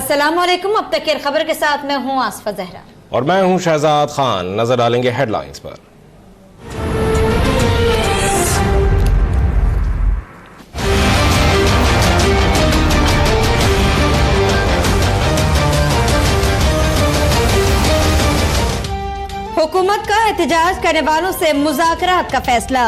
अस्सलामुअलैकुम। अब तक की खबर के साथ मैं हूं आसफा जहरा और मैं हूं शहजाद खान। नजर डालेंगे हेडलाइंस पर। हुकूमत का एहतजाज करने वालों से मुज़ाकरात का फैसला।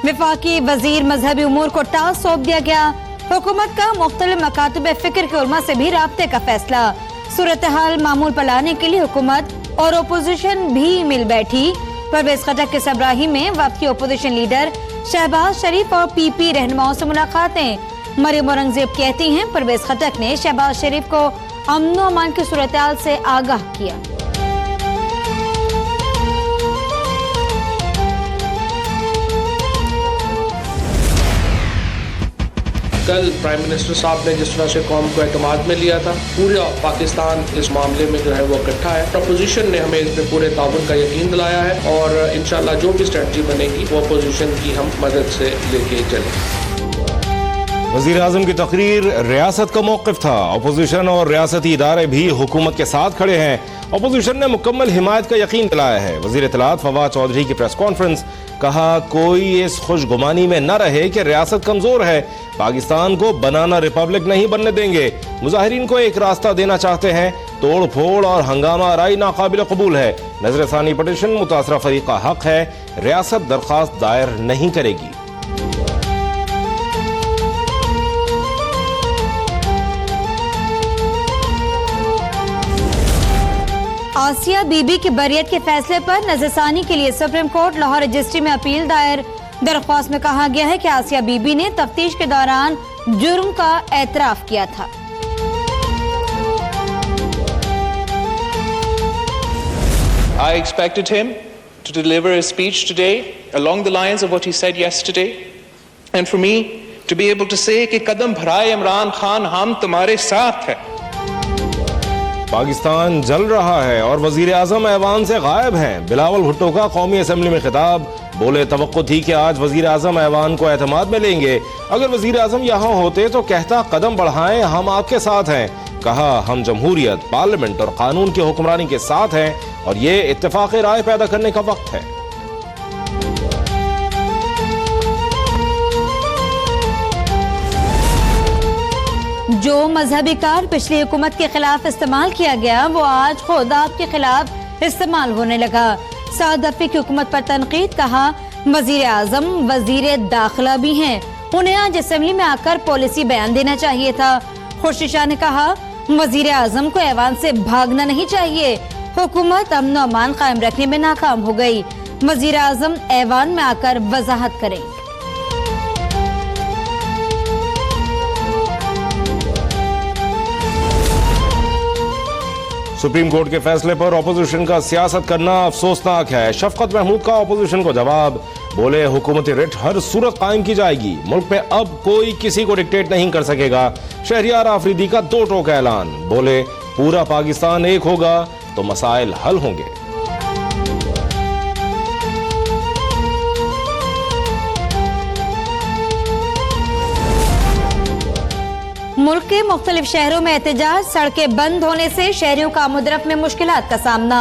वफाकी वजीर मजहबी उमूर को टास्क सौंप दिया गया। हुकूमत का मुख्तलिफ मकातब फिक्र के उलमा से भी राब्ते का फैसला। सूरत हाल मामूल पर लाने के लिए हुकूमत और ओपोजिशन भी मिल बैठी। परवेज खटक के सबराही में वक्त की ओपोजिशन लीडर शहबाज शरीफ और PP रहनुमाओं से मुलाकातें। मरियम औरंगजेब कहती हैं परवेज खटक ने शहबाज शरीफ को अमन व अमान की सूरत हाल से आगाह किया। कल प्राइम मिनिस्टर साहब ने जिस तरह से कौम को एतमाद में लिया था, पूरा पाकिस्तान इस मामले में जो है वो इकट्ठा है। अपोजिशन ने हमें इसमें पूरे ताउन का यकीन दिलाया है और इंशाल्लाह जो भी स्ट्रेटजी बनेगी वो अपोजिशन की हम मदद से लेके चलेंगे। वजीर आजम की तकरीर, रियासत का मौक़िफ़ था। अपोजिशन और रियासती इदारे भी हुकूमत के साथ खड़े हैं। अपोजिशन ने मुकम्मल हिमायत का यकीन दिलाया है। वजीर इत्तलात फवाद चौधरी की प्रेस कॉन्फ्रेंस, कहा कोई इस खुशगुमानी में न रहे कि रियासत कमजोर है। पाकिस्तान को बनाना रिपब्लिक नहीं बनने देंगे। मुजाहिरीन को एक रास्ता देना चाहते हैं। तोड़ फोड़ और हंगामा आराई नाकाबिल कबूल है। नजरसानी पटिशन मुतासरा फरीक का हक है। रियासत दरख्वास्त दायर नहीं करेगी। आसिया बीबी की बरियत के फैसले पर नजरसानी के लिए सुप्रीम कोर्ट लाहौर रजिस्ट्री में अपील दायर। दरख्वास्त में कहा गया है कि आसिया बीबी ने तफ्तीश के दौरान जुर्म का एतराफ किया था। I expected him to deliver a speech today along the lines of what he said yesterday, and for me to be able to say कि कदम भराए इमरान खान, हम तुम्हारे साथ हैं। पाकिस्तान जल रहा है और वजीर आजम ऐवान से गायब हैं। बिलावल भुट्टो का कौमी असम्बली में खिताब, बोले तवक्को थी कि आज वजीर आजम ऐवान को एतमाद में लेंगे। अगर वजीर आजम यहाँ होते तो कहता कदम बढ़ाएं, हम आपके साथ हैं। कहा हम जमहूरियत, पार्लियामेंट और कानून की हुक्मरानी के साथ हैं और ये इत्तेफाक राय पैदा करने का वक्त है। जो मजहबी कार्ड पिछली हुकूमत के खिलाफ इस्तेमाल किया गया वो आज खुद आपके खिलाफ इस्तेमाल होने लगा। साद दफे की हुकूमत पर तनकीद, कहा वजीर आजम वजीर दाखिला भी हैं, उन्हें आज असेंबली में आकर पॉलिसी बयान देना चाहिए था। खुर्शीद शाह ने कहा वजीर आजम को ऐवान से भागना नहीं चाहिए। हुकूमत अमन व अमान कायम रखने में नाकाम हो गई। वजीर आजम ऐवान में आकर वजाहत करें। सुप्रीम कोर्ट के फैसले पर अपोजिशन का सियासत करना अफसोसनाक है। शफकत महमूद का अपोजिशन को जवाब, बोले हुकूमती रिट हर सूरत कायम की जाएगी। मुल्क पे अब कोई किसी को डिक्टेट नहीं कर सकेगा। शहरियार आफरीदी का दो टोक ऐलान, बोले पूरा पाकिस्तान एक होगा तो मसाइल हल होंगे। मुल्क के मुख्तलिफ शहरों में एहतजाज, सड़कें बंद होने से शहरियों का आमद-ओ-रफ्त में मुश्किलात का सामना।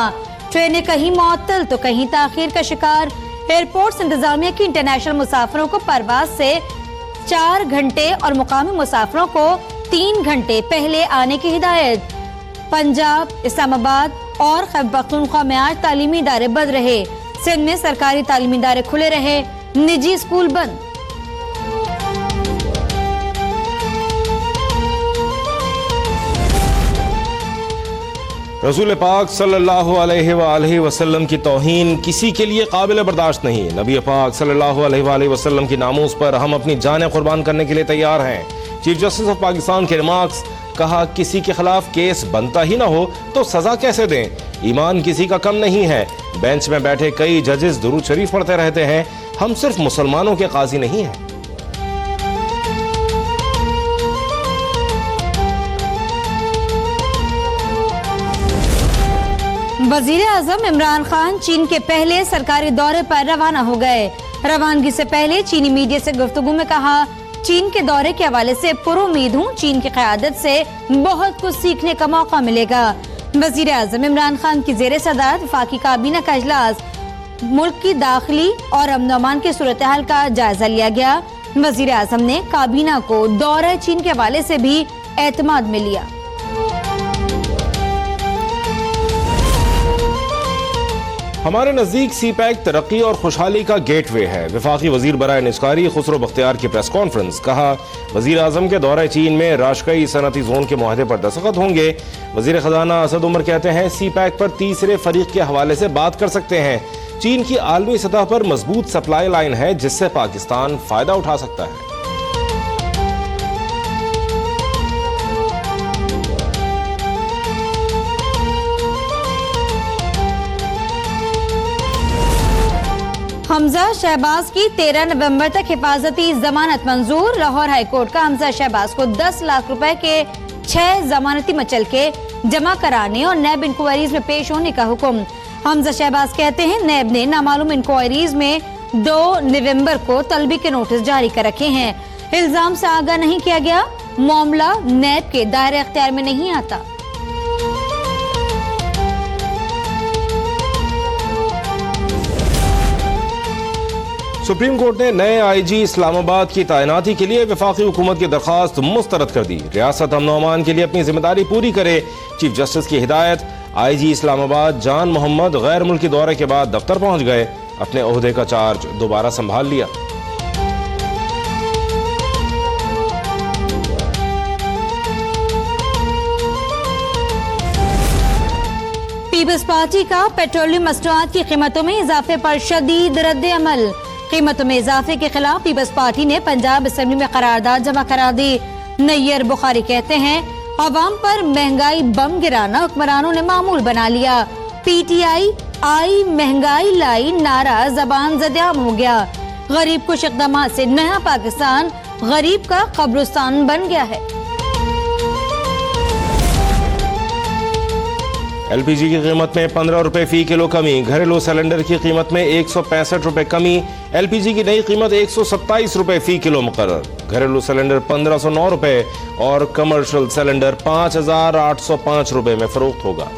ट्रेनें कहीं मुअत्तल तो कहीं ताखीर का शिकार। एयरपोर्ट्स इंतजामिया की इंटरनेशनल मुसाफिरों को परवाज से 4 घंटे और मुकामी मुसाफिरों को 3 घंटे पहले आने की हिदायत। पंजाब, इस्लामाबाद और खैबर पख्तूनख्वा में आज तालीमी इदारे बंद रहे। सिंध में सरकारी तालीमी इदारे खुले रहे, निजी स्कूल बंद। रसूल पाक सल्लल्लाहु अलैहि वसल्लम की तौहीन किसी के लिए काबिल बर्दाश्त नहीं। नबी पाक सल्लल्लाहु अलैहि वसल्लम की नामूस पर हम अपनी जानें कुर्बान करने के लिए तैयार हैं। चीफ जस्टिस ऑफ पाकिस्तान के रिमार्क्स, कहा किसी के खिलाफ केस बनता ही ना हो तो सजा कैसे दें। ईमान किसी का कम नहीं है। बेंच में बैठे कई जजेस दुरूद शरीफ पढ़ते रहते हैं। हम सिर्फ मुसलमानों के काजी नहीं हैं। वजीर आजम इमरान खान चीन के पहले सरकारी दौरे पर रवाना हो गए। रवानगी से पहले चीनी मीडिया से गुफ्तगू में कहा चीन के दौरे के हवाले से पुरुमीद हूँ, चीन की क़यादत से बहुत कुछ सीखने का मौका मिलेगा। वज़ीर आज़म इमरान खान की ज़ेर सदारत वफ़ाक़ी काबीना का इजलास, मुल्क की दाखिली और अमन अमान की सूरत हाल का जायजा लिया गया। वज़ीर आज़म ने काबीना को दौरे चीन के हवाले से भी एतमाद में लिया। हमारे नजदीक सी पैक तरक्की और खुशहाली का गेटवे है। वफाकी वजीर बराए निस्कारी खुसरो बख्तियार की प्रेस कॉन्फ्रेंस, कहा वजीर आजम के दौरे चीन में राशकई सनती जोन के मुआहदे पर दस्तखत होंगे। वजीर खजाना असद उमर कहते हैं सी पैक पर तीसरे फरीक के हवाले से बात कर सकते हैं। चीन की आलमी सतह पर मजबूत सप्लाई लाइन है जिससे पाकिस्तान फायदा उठा सकता है। हमजा शहबाज की 13 नवंबर तक हिफाजती जमानत मंजूर। लाहौर हाईकोर्ट का हमजा शहबाज को 10 लाख रुपए के 6 जमानती मचलके जमा कराने और नैब इंक्वायरीज में पेश होने का हुक्म। हमजा शहबाज कहते हैं नैब ने नामालूम इंक्वायरीज में 2 नवंबर को तलबी के नोटिस जारी कर रखे हैं। इल्जाम से आगाह नहीं किया गया, मामला नैब के दायरे अख्तियार में नहीं आता। सुप्रीम कोर्ट ने नए आईजी इस्लामाबाद की तैनाती के लिए वफाकी हुकूमत की दरखास्त मुस्तरद कर दी। रियासत अमन अमान के लिए अपनी जिम्मेदारी पूरी करे, चीफ जस्टिस की हिदायत। आईजी इस्लामाबाद जान मोहम्मद गैर मुल्की दौरे के बाद दफ्तर पहुंच गए, अपने ओहदे का चार्ज दोबारा संभाल लिया। पीपल्स पार्टी का पेट्रोलियम मसनूआत की कीमतों में इजाफे पर शदीद रद्द अमल। कीमतों में इजाफे के खिलाफ पीपल्स पार्टी ने पंजाब असेंबली में करारदाद जमा करा दी। नैयर बुखारी कहते हैं अवाम पर महंगाई बम गिराना हुक्मरानों ने मामूल बना लिया। पीटीआई आई महंगाई लाई नारा जबान ज़द-ए-आम हो गया। गरीब कुछ इक़दामात से नया पाकिस्तान गरीब का कब्रिस्तान बन गया है। एलपीजी की कीमत में 15 रुपए फी किलो कमी, घरेलू सिलेंडर की कीमत में 165 रुपए कमी। एलपीजी की नई कीमत 127 रुपए फी किलो मुकर्रर। घरेलू सिलेंडर 1509 रुपए और कमर्शियल सिलेंडर 5805 रुपए में फरोख्त होगा।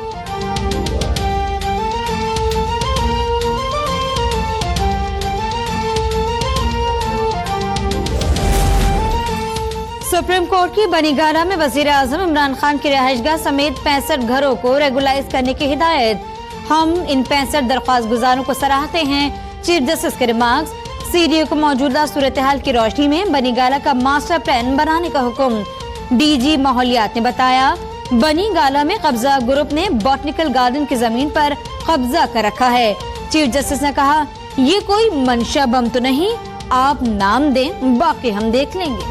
सुप्रीम कोर्ट की बनीगाला में वजीर आजम इमरान खान की रिहाइशगाह समेत 65 घरों को रेगुलाइज करने की हिदायत। हम इन 65 दरख्वास्त गुजारों को सराहते हैं। चीफ जस्टिस के रिमार्क्स, सीडीओ को मौजूदा सूरत हाल की रोशनी में बनीगाला का मास्टर प्लान बनाने का हुक्म। डीजी माहौलियात ने बताया बनीगाला में कब्जा ग्रुप ने बॉटनिकल गार्डन की जमीन पर कब्जा कर रखा है। चीफ जस्टिस ने कहा ये कोई मंशा बम तो नहीं, आप नाम दें बाकी हम देख लेंगे।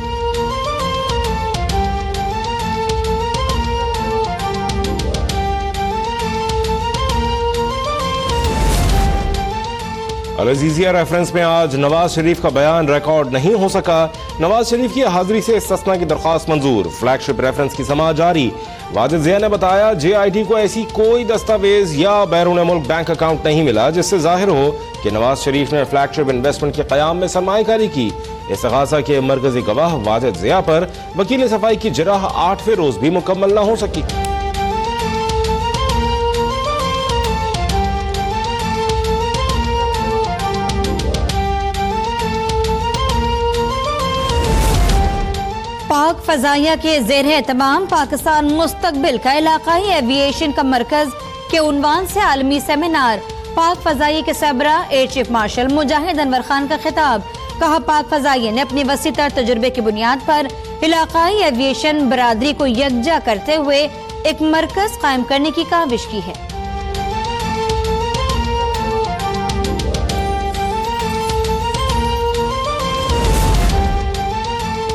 अल-अज़ीज़िया रेफरेंस में आज नवाज शरीफ का बयान रिकॉर्ड नहीं हो सका। नवाज शरीफ की हाजिरी से इस्तिस्ना की दरख्वास्त मंजूर। फ्लैगशिप रेफरेंस की समाअत जारी। वाजिद ज़िया ने बताया JIT को ऐसी कोई दस्तावेज या बैरून मुल्क बैंक अकाउंट नहीं मिला जिससे जाहिर हो कि नवाज शरीफ ने फ्लैगशिप इन्वेस्टमेंट के क़याम में सरमायाकारी की। इस्तिग़ासा के मरकजी गवाह वाजिद ज़िया पर वकील सफाई की जराह 8वें रोज भी मुकम्मल न हो सकी। पाक फजाइया के ज़ेर एहतमाम पाकिस्तान मुस्तकबिल का इलाकाई एविएशन का मरकज के उन्वान से आलमी सेमिनार। पाक फजाइया के सरबरा एयर चीफ मार्शल मुजाहिद अनवर खान का खिताब। कहा पाक फजाइया ने अपने वसी तर तजुर्बे की बुनियाद पर इलाकाई एविएशन बरादरी को यकजा करते हुए एक मरकज कायम करने की काविश की है।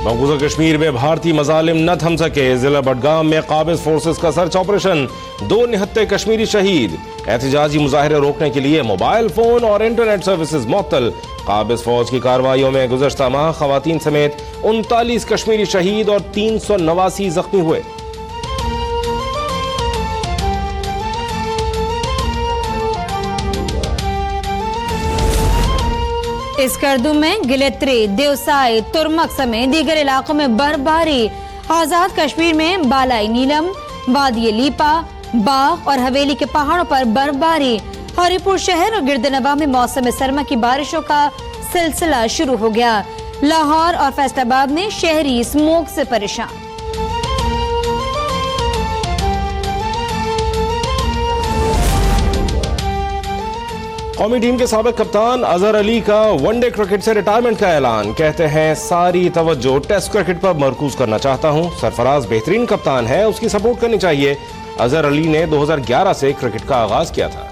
मकबूजा कश्मीर में भारतीय मजालिम न थम सके। जिला बडगाम में काबिज फोर्सेस का सर्च ऑपरेशन, 2 निहत्ते कश्मीरी शहीद। एहतजाजी मुजाहिरे रोकने के लिए मोबाइल फोन और इंटरनेट सर्विसेज मुअत्तल। काबिज फौज की कार्रवाइयों में गुज़श्ता माह खवातीन समेत 39 कश्मीरी शहीद और 389 जख्मी हुए। इस गर्दू में गिलेत्री, देवसाई, तुर्मक समेत दीगर इलाकों में बर्फबारी। आजाद कश्मीर में बालाई नीलम, वादी लीपा, बाग और हवेली के पहाड़ों पर बर्फबारी। हरिपुर शहर और गिरदनवा में मौसम सरमा की बारिशों का सिलसिला शुरू हो गया। लाहौर और फैसलाबाद में शहरी स्मोक से परेशान। कौमी टीम के साबिक कप्तान अजहर अली का वनडे क्रिकेट से रिटायरमेंट का ऐलान। कहते हैं सारी तवज्जो टेस्ट क्रिकेट पर मरकूज करना चाहता हूं। सरफराज बेहतरीन कप्तान है, उसकी सपोर्ट करनी चाहिए। अजहर अली ने 2011 से क्रिकेट का आगाज किया था।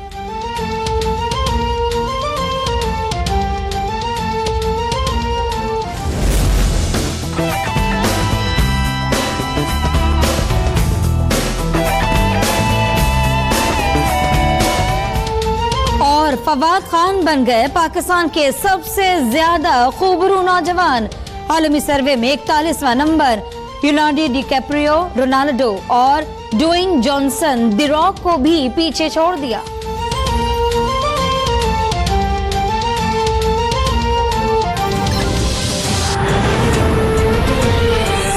फवाद खान बन गए पाकिस्तान के सबसे ज्यादा खूबरू नौजवान। आलमी सर्वे में 41वां नंबर। यूनाडी डिकैप्रियो, रोनाल्डो और ड्वेन जॉनसन द रॉक को भी पीछे छोड़ दिया।